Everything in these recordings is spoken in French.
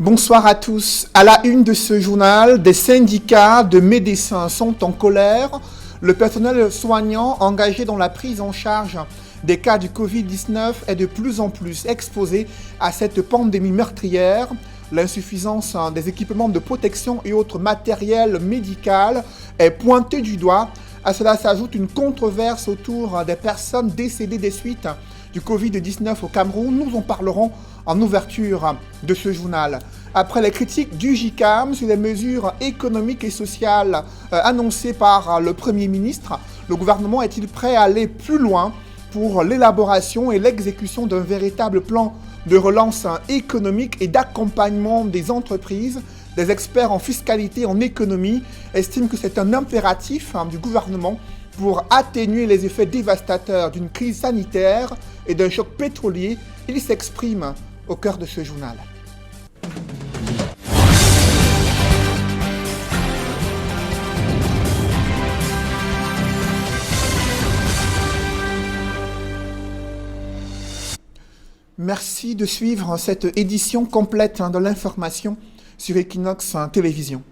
Bonsoir à tous. À la une de ce journal, des syndicats de médecins sont en colère. Le personnel soignant engagé dans la prise en charge des cas du Covid-19 est de plus en plus exposé à cette pandémie meurtrière. L'insuffisance des équipements de protection et autres matériels médicaux est pointée du doigt. À cela s'ajoute une controverse autour des personnes décédées des suites du Covid-19 au Cameroun. Nous en parlerons en ouverture de ce journal. Après les critiques du JICAM sur les mesures économiques et sociales annoncées par le Premier ministre, le gouvernement est-il prêt à aller plus loin pour l'élaboration et l'exécution d'un véritable plan de relance économique et d'accompagnement des entreprises? Des experts en fiscalité et en économie estiment que c'est un impératif du gouvernement pour atténuer les effets dévastateurs d'une crise sanitaire et d'un choc pétrolier. Ils s'expriment au cœur de ce journal. Merci de suivre cette édition complète de l'information sur Equinox Télévision.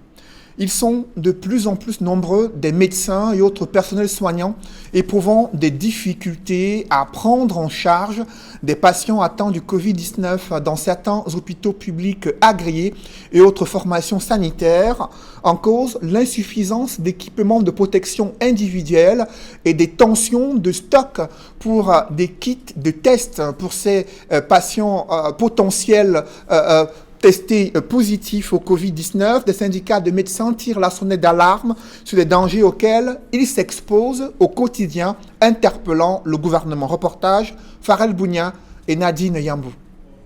Ils sont de plus en plus nombreux, des médecins et autres personnels soignants, éprouvant des difficultés à prendre en charge des patients atteints du Covid-19 dans certains hôpitaux publics agréés et autres formations sanitaires. En cause, l'insuffisance d'équipements de protection individuelle et des tensions de stock pour des kits de tests pour ces patients potentiels testés positifs au Covid-19. Des syndicats de médecins tirent la sonnette d'alarme sur les dangers auxquels ils s'exposent au quotidien, interpellant le gouvernement. Reportage, Farel Bounia et Nadine Yambou.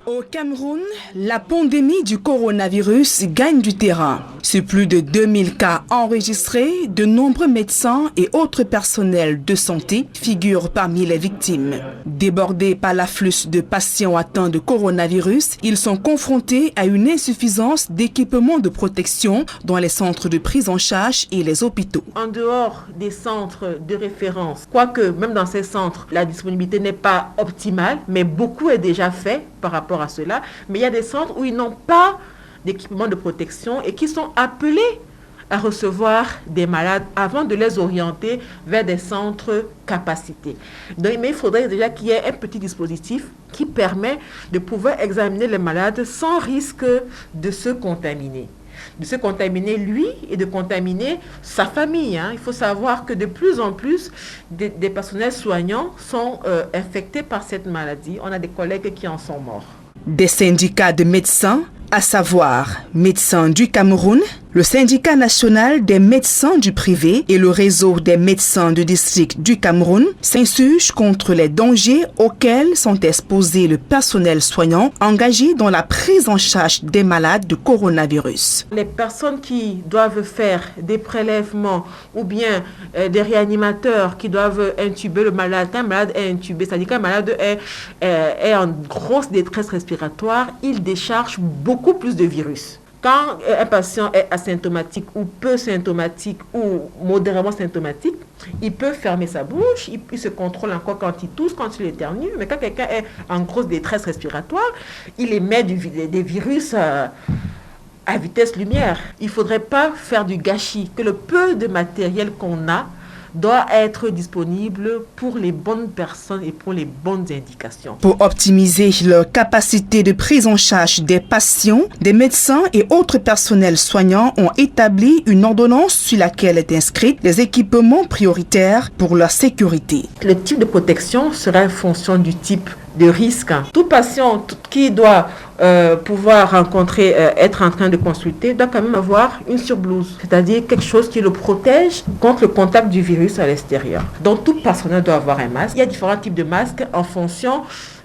Au Cameroun, la pandémie du coronavirus gagne du terrain. Sur plus de 2000 cas enregistrés, de nombreux médecins et autres personnels de santé figurent parmi les victimes. Débordés par l'afflux de patients atteints de coronavirus, ils sont confrontés à une insuffisance d'équipements de protection dans les centres de prise en charge et les hôpitaux. En dehors des centres de référence, quoique même dans ces centres, la disponibilité n'est pas optimale, mais beaucoup est déjà fait par rapport à cela, mais il y a des centres où ils n'ont pas d'équipement de protection et qui sont appelés à recevoir des malades avant de les orienter vers des centres capacités. Donc, mais il faudrait déjà qu'il y ait un petit dispositif qui permet de pouvoir examiner les malades sans risque de se contaminer. De se contaminer lui et de contaminer sa famille. Il faut savoir que de plus en plus, des personnels soignants sont infectés par cette maladie. On a des collègues qui en sont morts. Des syndicats de médecins, à savoir Médecins du Cameroun, le syndicat national des médecins du privé et le réseau des médecins du district du Cameroun s'insurgent contre les dangers auxquels sont exposés le personnel soignant engagé dans la prise en charge des malades de coronavirus. Les personnes qui doivent faire des prélèvements ou bien des réanimateurs qui doivent intuber le malade, un malade est intubé, c'est-à-dire qu'un malade est en grosse détresse respiratoire, il décharge beaucoup plus de virus. Quand un patient est asymptomatique ou peu symptomatique ou modérément symptomatique, il peut fermer sa bouche, il se contrôle encore quand il tousse, quand il éternue. Mais quand quelqu'un est en grosse détresse respiratoire, il émet des virus à vitesse lumière. Il ne faudrait pas faire du gâchis, que le peu de matériel qu'on a doit être disponible pour les bonnes personnes et pour les bonnes indications. Pour optimiser leur capacité de prise en charge des patients, des médecins et autres personnels soignants ont établi une ordonnance sur laquelle est inscrite les équipements prioritaires pour leur sécurité. Le type de protection sera en fonction du type de risque. Tout patient qui doit pouvoir rencontrer, être en train de consulter, doit quand même avoir une surblouse, c'est-à-dire quelque chose qui le protège contre le contact du virus à l'extérieur. Donc tout personnel doit avoir un masque. Il y a différents types de masques en fonction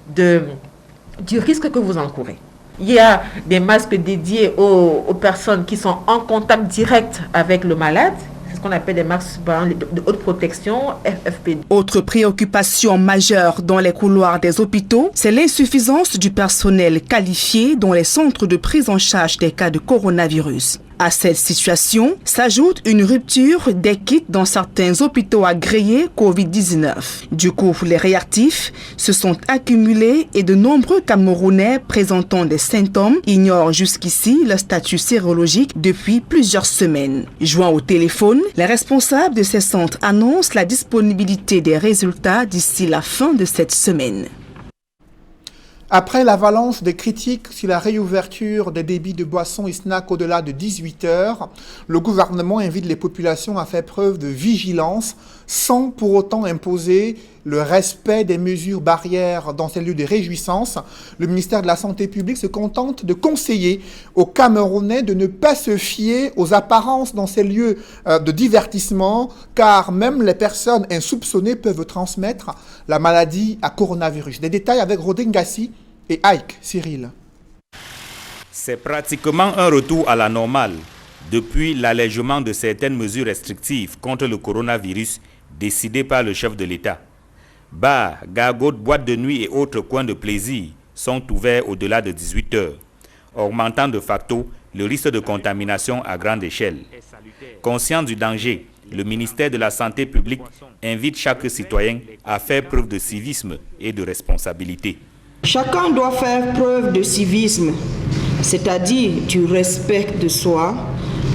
du risque que vous encourez. Il y a des masques dédiés aux personnes qui sont en contact direct avec le malade. Ce qu'on appelle des masques de haute protection, FFP2. Autre préoccupation majeure dans les couloirs des hôpitaux, c'est l'insuffisance du personnel qualifié dans les centres de prise en charge des cas de coronavirus. À cette situation s'ajoute une rupture des kits dans certains hôpitaux agréés Covid-19. Du coup, les réactifs se sont accumulés et de nombreux Camerounais présentant des symptômes ignorent jusqu'ici le statut sérologique depuis plusieurs semaines. Joint au téléphone, les responsables de ces centres annoncent la disponibilité des résultats d'ici la fin de cette semaine. Après l'avalanche des critiques sur la réouverture des débits de boissons et snacks au-delà de 18 heures, le gouvernement invite les populations à faire preuve de vigilance sans pour autant imposer le respect des mesures barrières dans ces lieux de réjouissance. Le ministère de la Santé publique se contente de conseiller aux Camerounais de ne pas se fier aux apparences dans ces lieux de divertissement, car même les personnes insoupçonnées peuvent transmettre la maladie à coronavirus. Des détails avec Rodin Gassi et Ike Cyril. C'est pratiquement un retour à la normale depuis l'allègement de certaines mesures restrictives contre le coronavirus décidées par le chef de l'État. Bars, gargotes, boîtes de nuit et autres coins de plaisir sont ouverts au-delà de 18 heures, augmentant de facto le risque de contamination à grande échelle. Conscient du danger, le ministère de la Santé publique invite chaque citoyen à faire preuve de civisme et de responsabilité. Chacun doit faire preuve de civisme, c'est-à-dire du respect de soi,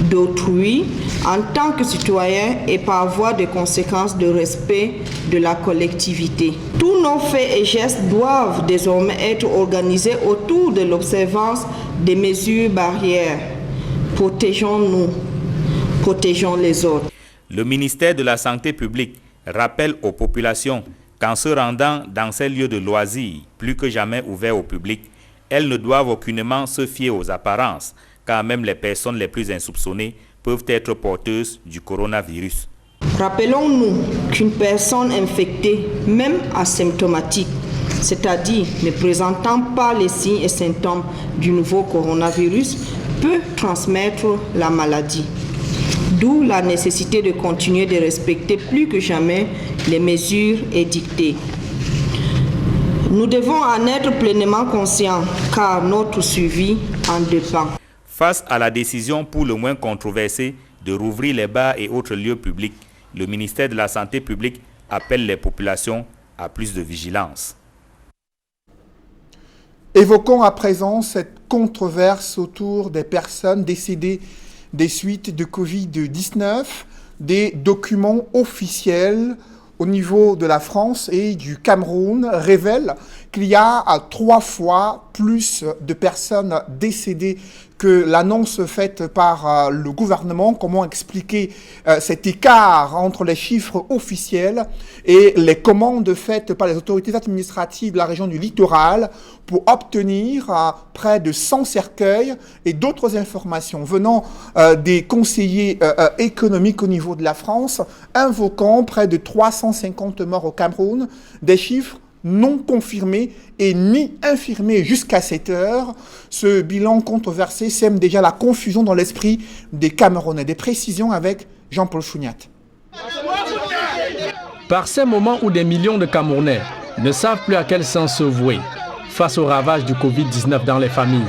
d'autrui, en tant que citoyen et par voie de conséquence de respect de la collectivité. Tous nos faits et gestes doivent désormais être organisés autour de l'observance des mesures barrières. Protégeons-nous, protégeons les autres. Le ministère de la Santé publique rappelle aux populations qu'en se rendant dans ces lieux de loisirs, plus que jamais ouverts au public, elles ne doivent aucunement se fier aux apparences, car même les personnes les plus insoupçonnées peuvent être porteuses du coronavirus. Rappelons-nous qu'une personne infectée, même asymptomatique, c'est-à-dire ne présentant pas les signes et symptômes du nouveau coronavirus, peut transmettre la maladie. D'où la nécessité de continuer de respecter plus que jamais les mesures édictées. Nous devons en être pleinement conscients, car notre suivi en dépend. Face à la décision pour le moins controversée de rouvrir les bars et autres lieux publics, le ministère de la Santé publique appelle les populations à plus de vigilance. Évoquons à présent cette controverse autour des personnes décédées des suites de Covid-19, des documents officiels au niveau de la France et du Cameroun révèlent qu'il y a 3 fois plus de personnes décédées que l'annonce faite par le gouvernement. Comment expliquer cet écart entre les chiffres officiels et les commandes faites par les autorités administratives de la région du littoral pour obtenir près de 100 cercueils et d'autres informations venant des conseillers économiques au niveau de la France, invoquant près de 350 morts au Cameroun, des chiffres non confirmé et ni infirmé jusqu'à cette heure. Ce bilan controversé sème déjà la confusion dans l'esprit des Camerounais. Des précisions avec Jean-Paul Chouniat. Par ces moments où des millions de Camerounais ne savent plus à quel sens se vouer face au ravage du Covid-19 dans les familles,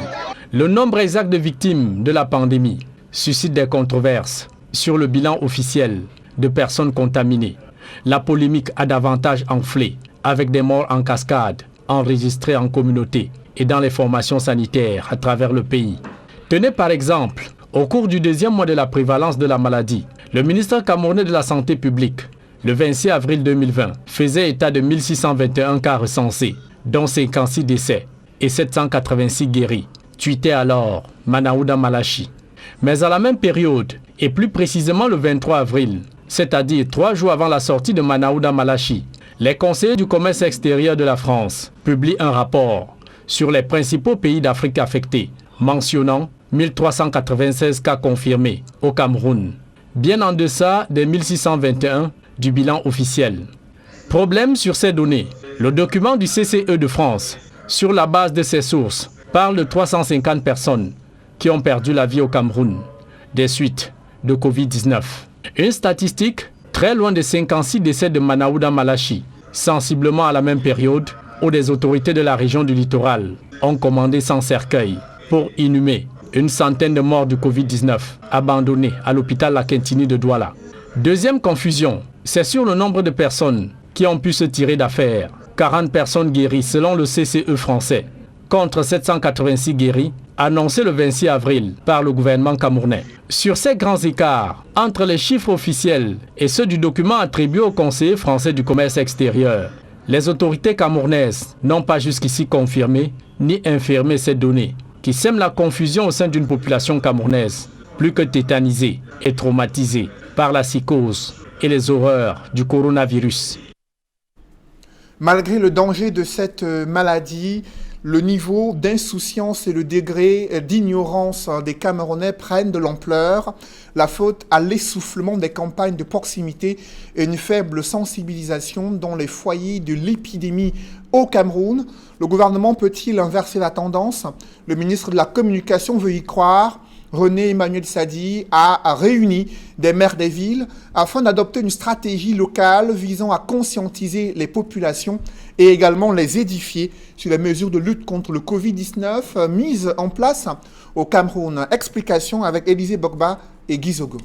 le nombre exact de victimes de la pandémie suscite des controverses sur le bilan officiel de personnes contaminées. La polémique a davantage enflé, avec des morts en cascade enregistrés en communauté et dans les formations sanitaires à travers le pays. Tenez par exemple, au cours du 2e mois de la prévalence de la maladie, le ministère camerounais de la Santé publique, le 26 avril 2020, faisait état de 1621 cas recensés, dont 56 décès et 786 guéris, tweetait alors Manaouda Malachi. Mais à la même période, et plus précisément le 23 avril, c'est-à-dire 3 jours avant la sortie de Manaouda Malachi, les conseillers du commerce extérieur de la France publient un rapport sur les principaux pays d'Afrique affectés, mentionnant 1396 cas confirmés au Cameroun, bien en deçà des 1621 du bilan officiel. Problème sur ces données, le document du CCE de France, sur la base de ses sources, parle de 350 personnes qui ont perdu la vie au Cameroun des suites de Covid-19. Une statistique très loin des 56 décès de Manaouda Malachi, sensiblement à la même période où des autorités de la région du littoral ont commandé 100 cercueils pour inhumer Une centaine de morts du Covid-19 abandonnés à l'hôpital La Quintini de Douala. Deuxième confusion, c'est sur le nombre de personnes qui ont pu se tirer d'affaire. 40 personnes guéries selon le CCE français, contre 786 guéris, annoncé le 26 avril par le gouvernement camerounais. Sur ces grands écarts entre les chiffres officiels et ceux du document attribué au conseiller français du commerce extérieur, les autorités camerounaises n'ont pas jusqu'ici confirmé ni infirmé ces données qui sèment la confusion au sein d'une population camerounaise plus que tétanisée et traumatisée par la psychose et les horreurs du coronavirus. Malgré le danger de cette maladie, le niveau d'insouciance et le degré d'ignorance des Camerounais prennent de l'ampleur. La faute à l'essoufflement des campagnes de proximité et une faible sensibilisation dans les foyers de l'épidémie au Cameroun. Le gouvernement peut-il inverser la tendance? Le ministre de la Communication veut y croire. René Emmanuel Sadi a réuni des maires des villes afin d'adopter une stratégie locale visant à conscientiser les populations et également les édifier sur les mesures de lutte contre le Covid-19 mises en place au Cameroun. Explication avec Élisée Bogba et Guy Zogo.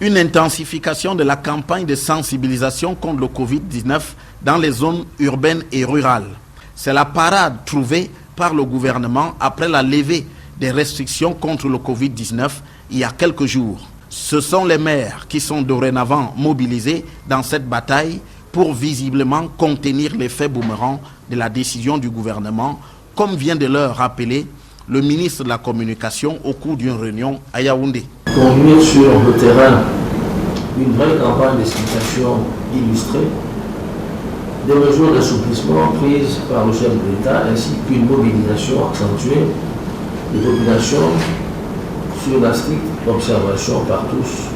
Une intensification de la campagne de sensibilisation contre le Covid-19 dans les zones urbaines et rurales. C'est la parade trouvée par le gouvernement après la levée des restrictions contre le Covid-19 il y a quelques jours. Ce sont les maires qui sont dorénavant mobilisés dans cette bataille pour visiblement contenir l'effet boomerang de la décision du gouvernement, comme vient de leur rappeler le ministre de la Communication au cours d'une réunion à Yaoundé. Conduire sur le terrain une vraie campagne d'explication illustrée, des mesures d'assouplissement prises par le chef de l'État ainsi qu'une mobilisation accentuée des populations sur la stricte observation par tous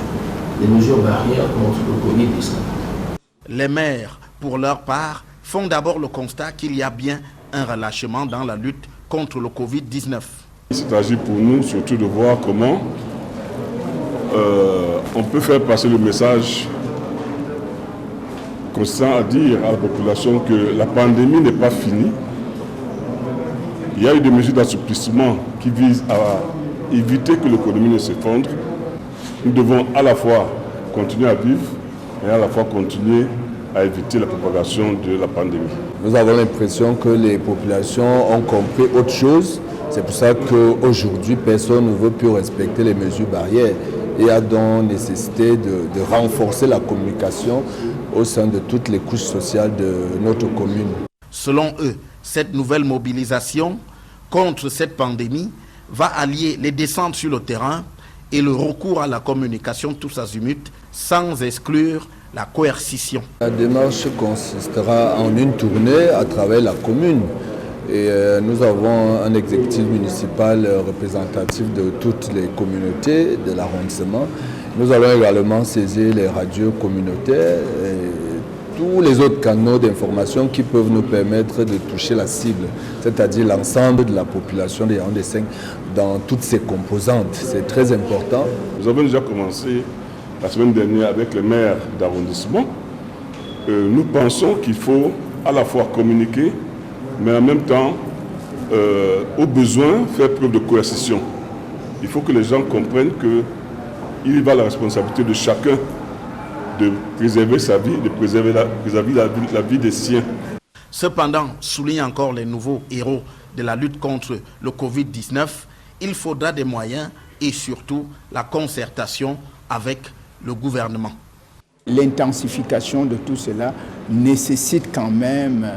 des mesures barrières contre le Covid-19. Les maires, pour leur part, font d'abord le constat qu'il y a bien un relâchement dans la lutte contre le Covid-19. Il s'agit pour nous surtout de voir comment on peut faire passer le message consistant à dire à la population que la pandémie n'est pas finie. Il y a eu des mesures d'assouplissement qui visent à éviter que l'économie ne s'effondre. Nous devons à la fois continuer à vivre et à la fois continuer à éviter la propagation de la pandémie. Nous avons l'impression que les populations ont compris autre chose. C'est pour ça qu'aujourd'hui, personne ne veut plus respecter les mesures barrières. Il y a donc nécessité de renforcer la communication au sein de toutes les couches sociales de notre commune. Selon eux, cette nouvelle mobilisation contre cette pandémie va allier les descentes sur le terrain et le recours à la communication tous azimuts sans exclure la coercition. La démarche consistera en une tournée à travers la commune. Et nous avons un exécutif municipal représentatif de toutes les communautés de l'arrondissement. Nous allons également saisir les radios communautaires et tous les autres canaux d'information qui peuvent nous permettre de toucher la cible, c'est-à-dire l'ensemble de la population des Yaoundé 5 dans toutes ses composantes. C'est très important. Nous avons déjà commencé la semaine dernière avec les maires d'arrondissement. Nous pensons qu'il faut à la fois communiquer, mais en même temps, au besoin, faire preuve de coercition. Il faut que les gens comprennent qu'il y va la responsabilité de chacun de préserver sa vie, de préserver la vie des siens. Cependant, souligne encore les nouveaux héros de la lutte contre le Covid-19, il faudra des moyens et surtout la concertation avec le gouvernement. L'intensification de tout cela nécessite quand même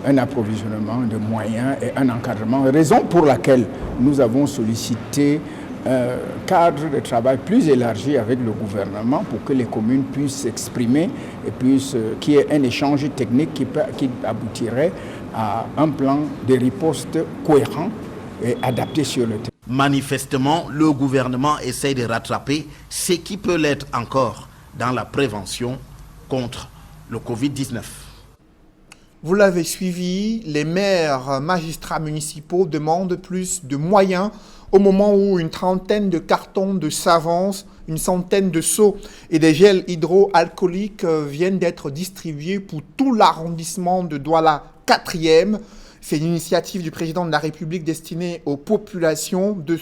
un approvisionnement de moyens et un encadrement, raison pour laquelle nous avons sollicité un cadre de travail plus élargi avec le gouvernement pour que les communes puissent s'exprimer et qu'il y ait un échange technique qui aboutirait à un plan de riposte cohérent et adapté sur le terrain. Manifestement, le gouvernement essaie de rattraper ce qui peut l'être encore dans la prévention contre le Covid-19. Vous l'avez suivi, les maires magistrats municipaux demandent plus de moyens au moment où une trentaine de cartons de savon, une centaine de seaux et des gels hydroalcooliques viennent d'être distribués pour tout l'arrondissement de Douala 4e. C'est une initiative du président de la République destinée aux populations de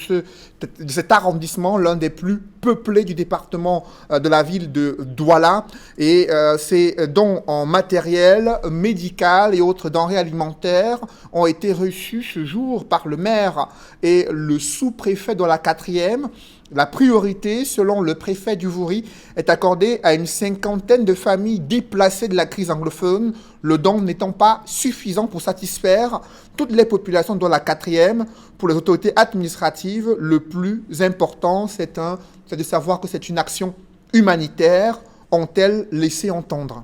cet arrondissement, l'un des plus peuplés du département de la ville de Douala. Et ces dons en matériel médical et autres denrées alimentaires ont été reçus ce jour par le maire et le sous-préfet de la 4e. La priorité, selon le préfet du Vouri, est accordée à une 50aine de familles déplacées de la crise anglophone, le don n'étant pas suffisant pour satisfaire toutes les populations de la 4e. Pour les autorités administratives, le plus important, c'est de savoir que c'est une action humanitaire, ont-elles laissé entendre.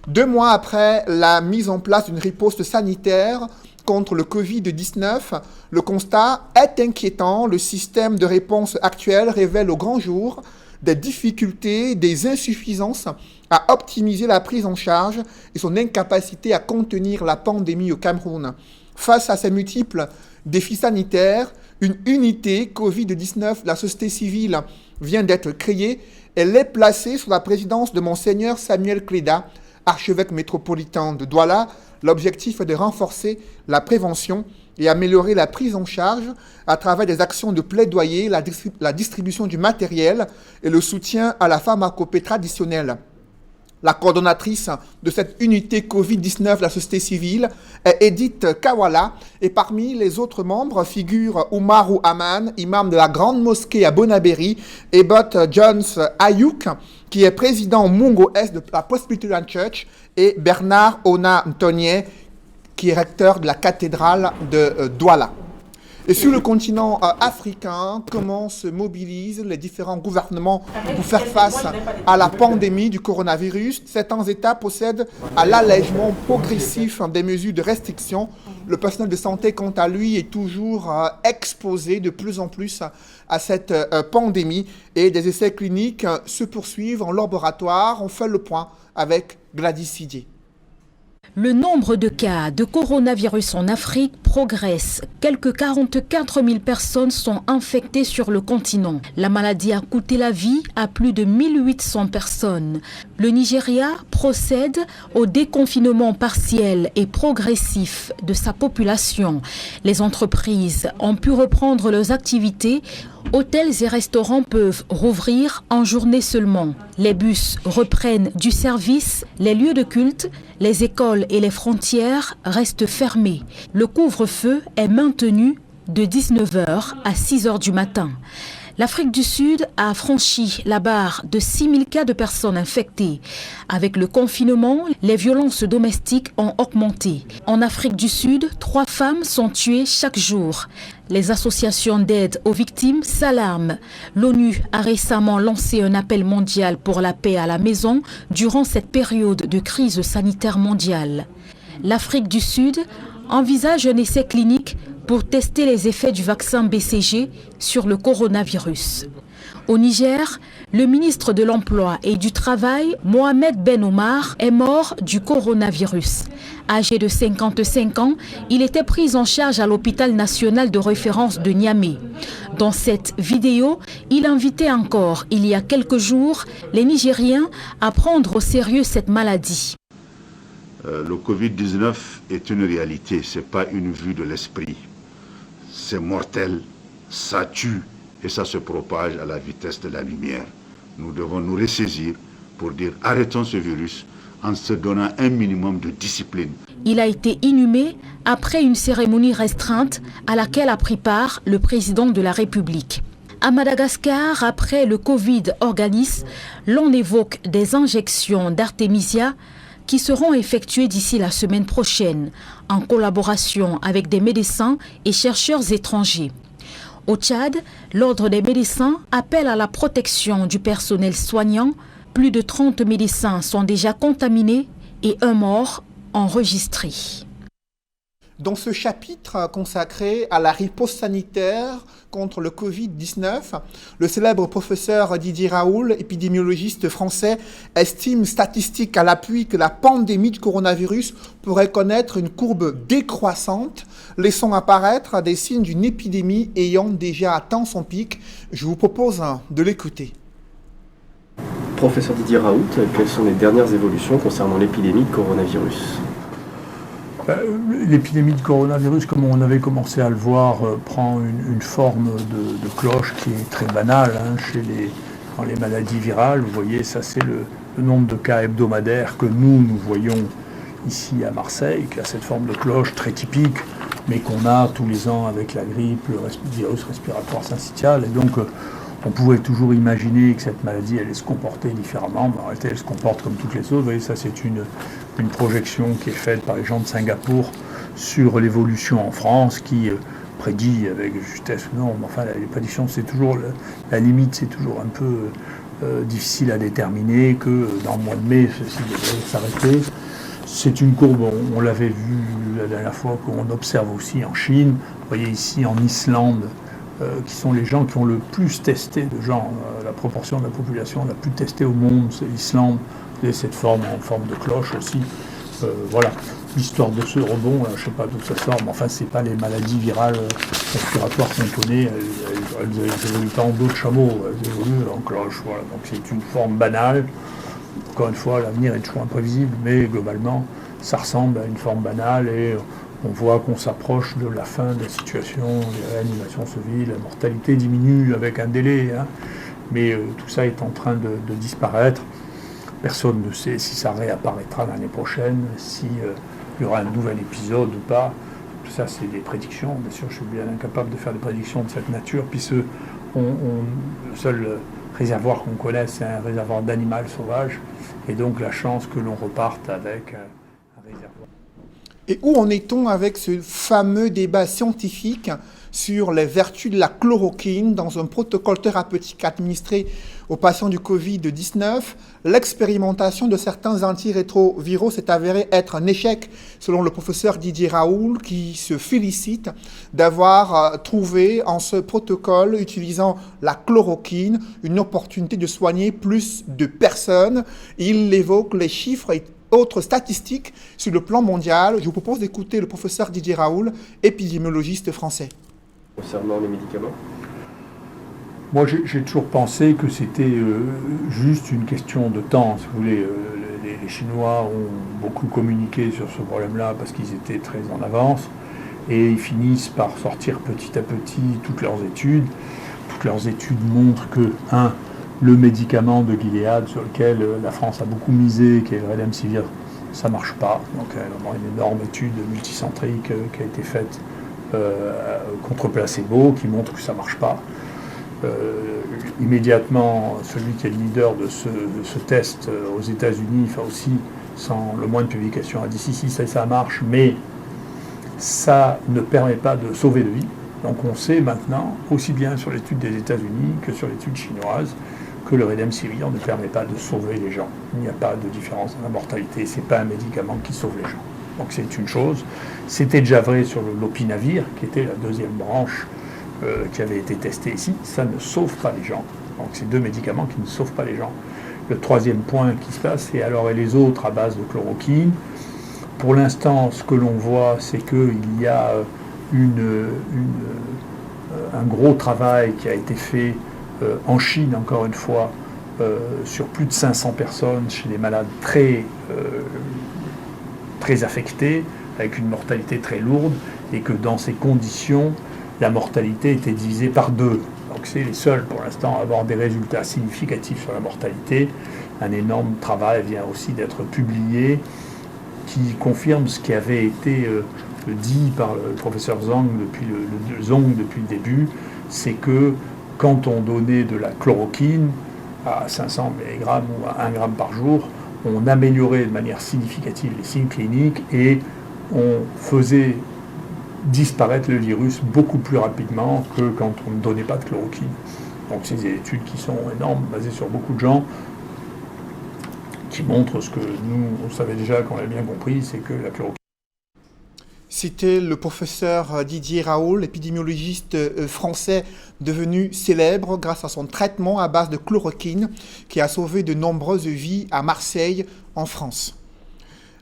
2 mois après la mise en place d'une riposte sanitaire contre le Covid-19, le constat est inquiétant. Le système de réponse actuel révèle au grand jour des difficultés, des insuffisances à optimiser la prise en charge et son incapacité à contenir la pandémie au Cameroun. Face à ces multiples défis sanitaires, une unité Covid-19 de la société civile vient d'être créée. Elle est placée sous la présidence de Monseigneur Samuel Cléda, archevêque métropolitain de Douala. L'objectif est de renforcer la prévention et améliorer la prise en charge à travers des actions de plaidoyer, la distribution du matériel et le soutien à la pharmacopée traditionnelle. La coordonnatrice de cette unité Covid-19 de la société civile est Edith Kawala et parmi les autres membres figurent Oumarou Aman, imam de la grande mosquée à Bonaberi, Ebot Jones Ayuk, qui est président Mungo Est de la Presbyterian Church, et Bernard Ona Ntonier, qui est recteur de la cathédrale de Douala. Et sur le continent africain, comment se mobilisent les différents gouvernements pour faire face à la pandémie du coronavirus? Certains États procèdent à l'allègement progressif des mesures de restriction. Le personnel de santé, quant à lui, est toujours exposé de plus en plus à cette pandémie et des essais cliniques se poursuivent en laboratoire. On fait le point avec Gladys Sidier. Le nombre de cas de coronavirus en Afrique progresse. Quelques 44 000 personnes sont infectées sur le continent. La maladie a coûté la vie à plus de 1800 personnes. Le Nigeria procède au déconfinement partiel et progressif de sa population. Les entreprises ont pu reprendre leurs activités. Hôtels et restaurants peuvent rouvrir en journée seulement. Les bus reprennent du service, les lieux de culte, les écoles et les frontières restent fermées. Le couvre-feu est maintenu de 19h à 6h du matin. L'Afrique du Sud a franchi la barre de 6 000 cas de personnes infectées. Avec le confinement, les violences domestiques ont augmenté. En Afrique du Sud, 3 femmes sont tuées chaque jour. Les associations d'aide aux victimes s'alarment. L'ONU a récemment lancé un appel mondial pour la paix à la maison durant cette période de crise sanitaire mondiale. L'Afrique du Sud envisage un essai clinique pour tester les effets du vaccin BCG sur le coronavirus. Au Niger, le ministre de l'Emploi et du Travail, Mohamed Ben Omar, est mort du coronavirus. Âgé de 55 ans, il était pris en charge à l'hôpital national de référence de Niamey. Dans cette vidéo, il invitait encore, il y a quelques jours, les Nigériens à prendre au sérieux cette maladie. Le Covid-19 est une réalité, ce n'est pas une vue de l'esprit. C'est mortel, ça tue et ça se propage à la vitesse de la lumière. Nous devons nous ressaisir pour dire arrêtons ce virus en se donnant un minimum de discipline. Il a été inhumé après une cérémonie restreinte à laquelle a pris part le président de la République. À Madagascar, après le Covid organisme, l'on évoque des injections d'artémisia qui seront effectuées d'ici la semaine prochaine, en collaboration avec des médecins et chercheurs étrangers. Au Tchad, l'Ordre des médecins appelle à la protection du personnel soignant. Plus de 30 médecins sont déjà contaminés et un mort enregistré. Dans ce chapitre consacré à la riposte sanitaire contre le Covid-19, le célèbre professeur Didier Raoult, épidémiologiste français, estime statistique à l'appui que la pandémie du coronavirus pourrait connaître une courbe décroissante, laissant apparaître des signes d'une épidémie ayant déjà atteint son pic. Je vous propose de l'écouter. Professeur Didier Raoult, quelles sont les dernières évolutions concernant l'épidémie de coronavirus ? L'épidémie de coronavirus, comme on avait commencé à le voir, prend une forme de cloche qui est très banale dans les maladies virales. Vous voyez, ça c'est le nombre de cas hebdomadaires que nous voyons ici à Marseille, qui a cette forme de cloche très typique, mais qu'on a tous les ans avec la grippe, le virus respiratoire syncytial. Et donc, on pouvait toujours imaginer que cette maladie allait se comporter différemment, mais en réalité, elle se comporte comme toutes les autres. Vous voyez, ça, c'est une projection qui est faite par les gens de Singapour sur l'évolution en France, qui prédit avec justesse ou non, mais enfin, les prédictions, c'est toujours la limite, c'est toujours un peu difficile à déterminer, que dans le mois de mai, ceci devrait s'arrêter. C'est une courbe, on l'avait vu la dernière fois, qu'on observe aussi en Chine. Vous voyez ici en Islande, qui sont les gens qui ont le plus testé de gens. La proportion de la population la plus testée au monde, c'est l'Islande. Vous avez cette forme en forme de cloche aussi. Voilà. L'histoire de ce rebond, je ne sais pas d'où ça sort, mais enfin, ce n'est pas les maladies virales respiratoires qu'on connaît. Elles n'évoluent pas en dos de chameau, elles évoluent en cloche. Voilà. Donc c'est une forme banale. Encore une fois, l'avenir est toujours imprévisible, mais globalement, ça ressemble à une forme banale et on voit qu'on s'approche de la fin de la situation, les réanimations se vident, la mortalité diminue avec un délai, hein, mais tout ça est en train de disparaître. Personne ne sait si ça réapparaîtra l'année prochaine, si il y aura un nouvel épisode ou pas. Tout ça, c'est des prédictions. Bien sûr, je suis bien incapable de faire des prédictions de cette nature, puisque le seul réservoir qu'on connaît, c'est un réservoir d'animal sauvage, et donc la chance que l'on reparte avec un réservoir. Et où en est-on avec ce fameux débat scientifique sur les vertus de la chloroquine dans un protocole thérapeutique administré aux patients du Covid-19? L'expérimentation de certains antirétroviraux s'est avérée être un échec, selon le professeur Didier Raoult, qui se félicite d'avoir trouvé en ce protocole utilisant la chloroquine une opportunité de soigner plus de personnes. Il évoque les chiffres et autres statistiques sur le plan mondial. Je vous propose d'écouter le professeur Didier Raoult, épidémiologiste français. Concernant les médicaments ? Moi, j'ai toujours pensé que c'était juste une question de temps. Si vous voulez, les Chinois ont beaucoup communiqué sur ce problème-là parce qu'ils étaient très en avance et ils finissent par sortir petit à petit toutes leurs études. Toutes leurs études montrent que, le médicament de Gilead sur lequel la France a beaucoup misé, qui est le Remdesivir, ça ne marche pas. Donc, il y a vraiment une énorme étude multicentrique qui a été faite contre placebo, qui montre que ça ne marche pas. Immédiatement, celui qui est le leader de ce test aux États-Unis, enfin aussi sans le moins de publication, a dit si ça marche, mais ça ne permet pas de sauver de vie. Donc on sait maintenant, aussi bien sur l'étude des États-Unis que sur l'étude chinoise, que le Remdesivir ne permet pas de sauver les gens. Il n'y a pas de différence dans la mortalité, ce n'est pas un médicament qui sauve les gens. Donc c'est une chose. C'était déjà vrai sur le lopinavir, qui était la deuxième branche qui avait été testée ici. Ça ne sauve pas les gens. Donc c'est deux médicaments qui ne sauvent pas les gens. Le troisième point qui se passe, c'est alors et les autres à base de chloroquine. Pour l'instant, ce que l'on voit, c'est qu'il y a un gros travail qui a été fait en Chine, encore une fois, sur plus de 500 personnes chez des malades très affectés, avec une mortalité très lourde, et que dans ces conditions, la mortalité était divisée par 2. Donc c'est les seuls pour l'instant à avoir des résultats significatifs sur la mortalité. Un énorme travail vient aussi d'être publié qui confirme ce qui avait été dit par le professeur Zhang depuis le début, c'est que quand on donnait de la chloroquine à 500 mg ou à 1 g par jour, on améliorait de manière significative les signes cliniques et on faisait disparaître le virus beaucoup plus rapidement que quand on ne donnait pas de chloroquine. Donc c'est des études qui sont énormes, basées sur beaucoup de gens, qui montrent ce que nous, on savait déjà, qu'on avait bien compris, c'est que la chloroquine... C'était le professeur Didier Raoult, épidémiologiste français devenu célèbre grâce à son traitement à base de chloroquine qui a sauvé de nombreuses vies à Marseille, en France.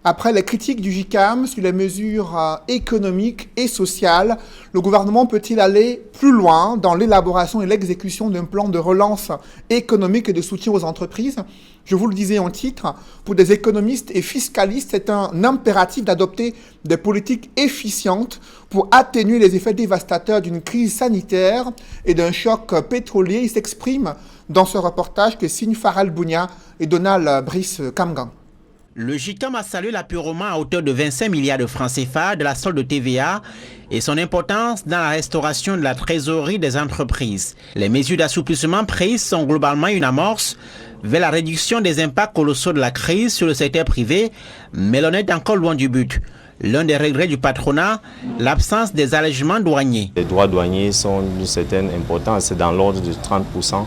Après les critiques du JICAM sur les mesures économiques et sociales, le gouvernement peut-il aller plus loin dans l'élaboration et l'exécution d'un plan de relance économique et de soutien aux entreprises? Je vous le disais en titre, pour des économistes et fiscalistes, c'est un impératif d'adopter des politiques efficientes pour atténuer les effets dévastateurs d'une crise sanitaire et d'un choc pétrolier. Il s'exprime dans ce reportage que signent Farel Bounia et Donald Brice Kamgan. Le JICAM a salué l'apurement à hauteur de 25 milliards de francs CFA de la solde de TVA et son importance dans la restauration de la trésorerie des entreprises. Les mesures d'assouplissement prises sont globalement une amorce vers la réduction des impacts colossaux de la crise sur le secteur privé, mais l'on est encore loin du but. L'un des regrets du patronat, l'absence des allègements douaniers. Les droits douaniers sont d'une certaine importance, c'est dans l'ordre de 30%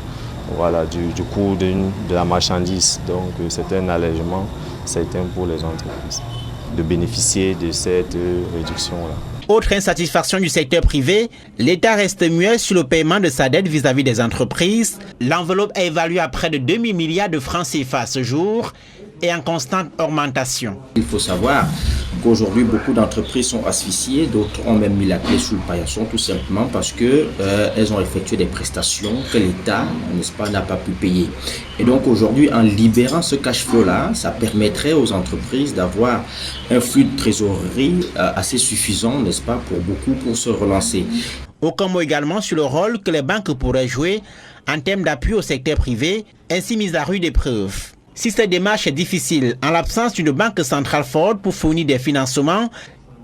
voilà, du coût de la marchandise. Donc c'est un allègement certain pour les entreprises de bénéficier de cette réduction-là. Autre insatisfaction du secteur privé, l'État reste muet sur le paiement de sa dette vis-à-vis des entreprises. L'enveloppe est évaluée à près de 2000 milliards de francs CFA à ce jour et en constante augmentation. Il faut savoir qu'aujourd'hui, beaucoup d'entreprises sont asphyxiées, d'autres ont même mis la clé sous le paillasson, tout simplement parce qu'elles ont effectué des prestations que l'État, n'est-ce pas, n'a pas pu payer. Et donc aujourd'hui, en libérant ce cash flow-là, ça permettrait aux entreprises d'avoir un flux de trésorerie assez suffisant, n'est-ce pas, pour beaucoup, pour se relancer. Aucun mot également sur le rôle que les banques pourraient jouer en termes d'appui au secteur privé, ainsi mis à rude épreuve. Si cette démarche est difficile, en l'absence d'une banque centrale forte pour fournir des financements,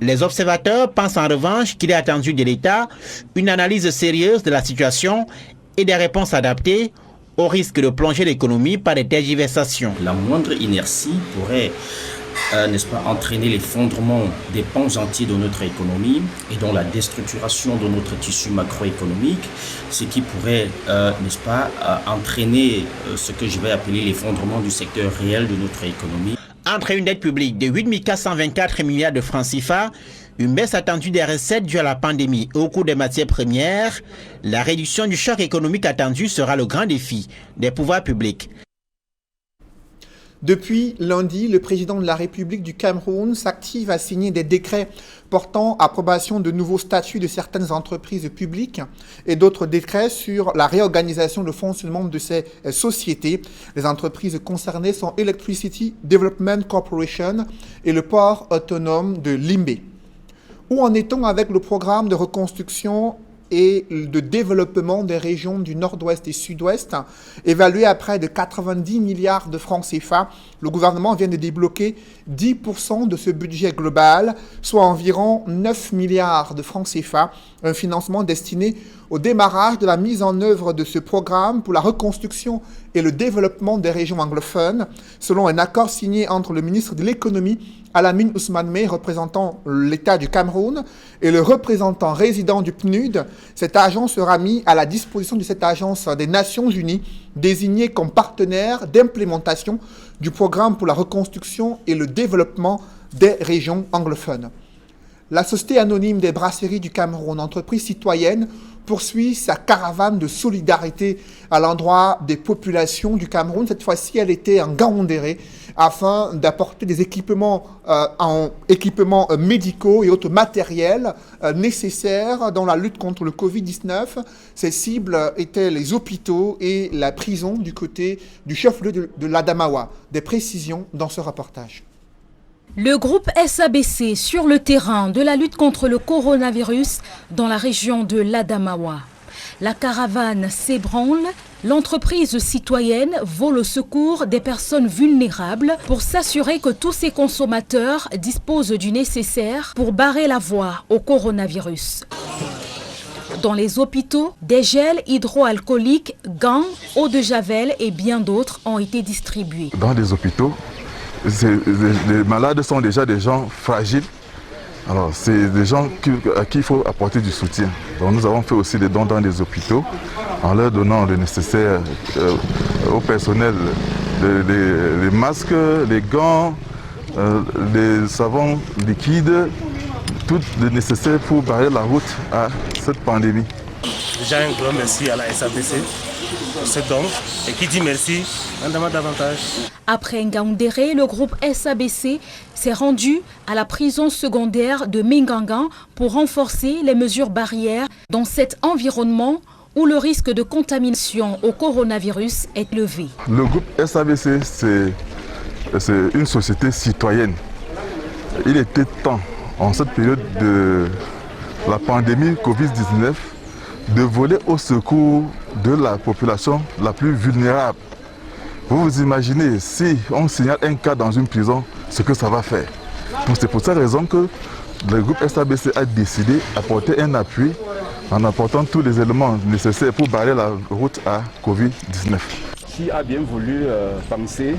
les observateurs pensent en revanche qu'il est attendu de l'État une analyse sérieuse de la situation et des réponses adaptées au risque de plonger l'économie par des tergiversations. La moindre inertie pourrait n'est-ce pas, entraîner l'effondrement des pans entiers de notre économie et donc la déstructuration de notre tissu macroéconomique, ce qui pourrait, n'est-ce pas, entraîner ce que je vais appeler l'effondrement du secteur réel de notre économie. Entre une dette publique de 8 424 milliards de francs CFA, une baisse attendue des recettes dues à la pandémie et au coût des matières premières, la réduction du choc économique attendu sera le grand défi des pouvoirs publics. Depuis lundi, le président de la République du Cameroun s'active à signer des décrets portant approbation de nouveaux statuts de certaines entreprises publiques et d'autres décrets sur la réorganisation, le fonctionnement de ces sociétés. Les entreprises concernées sont Electricity Development Corporation et le port autonome de Limbe. Où en est-on avec le programme de reconstruction et de développement des régions du nord-ouest et sud-ouest, évalué à près de 90 milliards de francs CFA? Le gouvernement vient de débloquer 10% de ce budget global, soit environ 9 milliards de francs CFA, un financement destiné au démarrage de la mise en œuvre de ce programme pour la reconstruction et le développement des régions anglophones, selon un accord signé entre le ministre de l'économie, Alamine Ousmane Mey, représentant l'État du Cameroun, et le représentant résident du PNUD. Cet argent sera mis à la disposition de cette agence des Nations Unies, désignée comme partenaire d'implémentation du programme pour la reconstruction et le développement des régions anglophones. La Société anonyme des brasseries du Cameroun, entreprise citoyenne, poursuit sa caravane de solidarité à l'endroit des populations du Cameroun. Cette fois-ci, elle était en Gaoundéré afin d'apporter des équipements, médicaux et autres matériels nécessaires dans la lutte contre le Covid-19. Ces cibles étaient les hôpitaux et la prison du côté du chef-lieu de l'Adamawa. Des précisions dans ce reportage. Le groupe SABC sur le terrain de la lutte contre le coronavirus dans la région de l'Adamawa. La caravane s'ébranle, l'entreprise citoyenne vole au secours des personnes vulnérables pour s'assurer que tous ces consommateurs disposent du nécessaire pour barrer la voie au coronavirus. Dans les hôpitaux, des gels hydroalcooliques, gants, eau de javel et bien d'autres ont été distribués. Dans les hôpitaux, les malades sont déjà des gens fragiles. Alors, c'est des gens à qui il faut apporter du soutien. Donc, nous avons fait aussi des dons dans les hôpitaux en leur donnant le nécessaire au personnel, les masques, les gants, les savons liquides, tout le nécessaire pour barrer la route à cette pandémie. Déjà un grand merci à la SABC pour ce don. Et qui dit merci, en demande davantage. Après Ngaoundéré, le groupe SABC s'est rendu à la prison secondaire de Mingangan pour renforcer les mesures barrières dans cet environnement où le risque de contamination au coronavirus est élevé. Le groupe SABC, c'est une société citoyenne. Il était temps, en cette période de la pandémie Covid-19, de voler au secours de la population la plus vulnérable. Vous vous imaginez, si on signale un cas dans une prison, ce que ça va faire. Donc c'est pour cette raison que le groupe SABC a décidé d'apporter un appui en apportant tous les éléments nécessaires pour barrer la route à Covid-19. Qui a bien voulu penser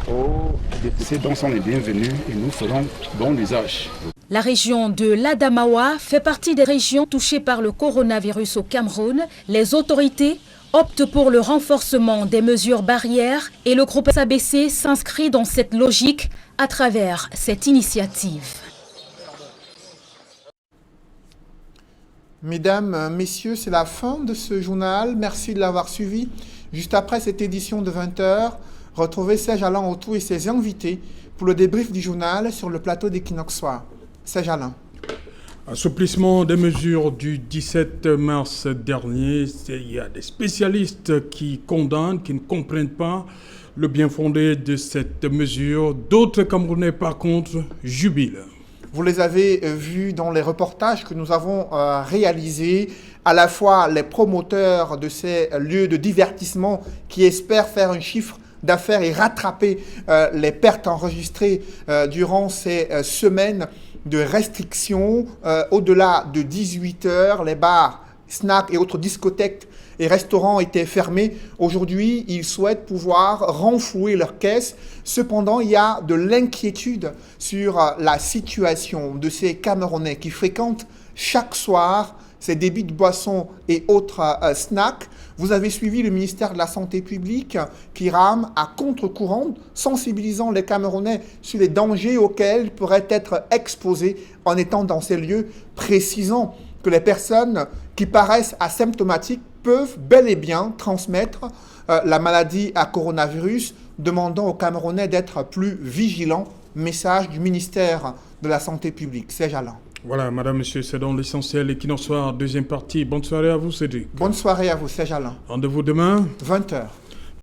aux députés dont sont les bienvenus et nous ferons bon usage. La région de l'Adamawa fait partie des régions touchées par le coronavirus au Cameroun. Les autorités optent pour le renforcement des mesures barrières et le groupe SABC s'inscrit dans cette logique à travers cette initiative. Mesdames, Messieurs, c'est la fin de ce journal. Merci de l'avoir suivi. Juste après cette édition de 20h, retrouvez Serge Alain Autou et ses invités pour le débrief du journal sur le plateau d'Equinox Soir. Serge Alain. Assouplissement des mesures du 17 mars dernier. Il y a des spécialistes qui condamnent, qui ne comprennent pas le bien fondé de cette mesure. D'autres Camerounais, par contre, jubilent. Vous les avez vus dans les reportages que nous avons réalisés, à la fois les promoteurs de ces lieux de divertissement qui espèrent faire un chiffre d'affaires et rattraper les pertes enregistrées durant ces semaines de restrictions. Au-delà de 18 heures, les bars, snacks et autres discothèques et restaurants étaient fermés. Aujourd'hui, ils souhaitent pouvoir renflouer leurs caisses. Cependant, il y a de l'inquiétude sur la situation de ces Camerounais qui fréquentent chaque soir ces débits de boissons et autres snacks. Vous avez suivi le ministère de la Santé publique qui rame à contre-courant, sensibilisant les Camerounais sur les dangers auxquels ils pourraient être exposés en étant dans ces lieux, précisant que les personnes qui paraissent asymptomatiques peuvent bel et bien transmettre la maladie à coronavirus, demandant aux Camerounais d'être plus vigilants. Message du ministère de la Santé publique. Serge Alain. Voilà, madame, monsieur, c'est donc l'essentiel. Equinox Soir, deuxième partie. Bonne soirée à vous, Cédric. Bonne soirée à vous, Serge Alain. Rendez-vous demain, 20h.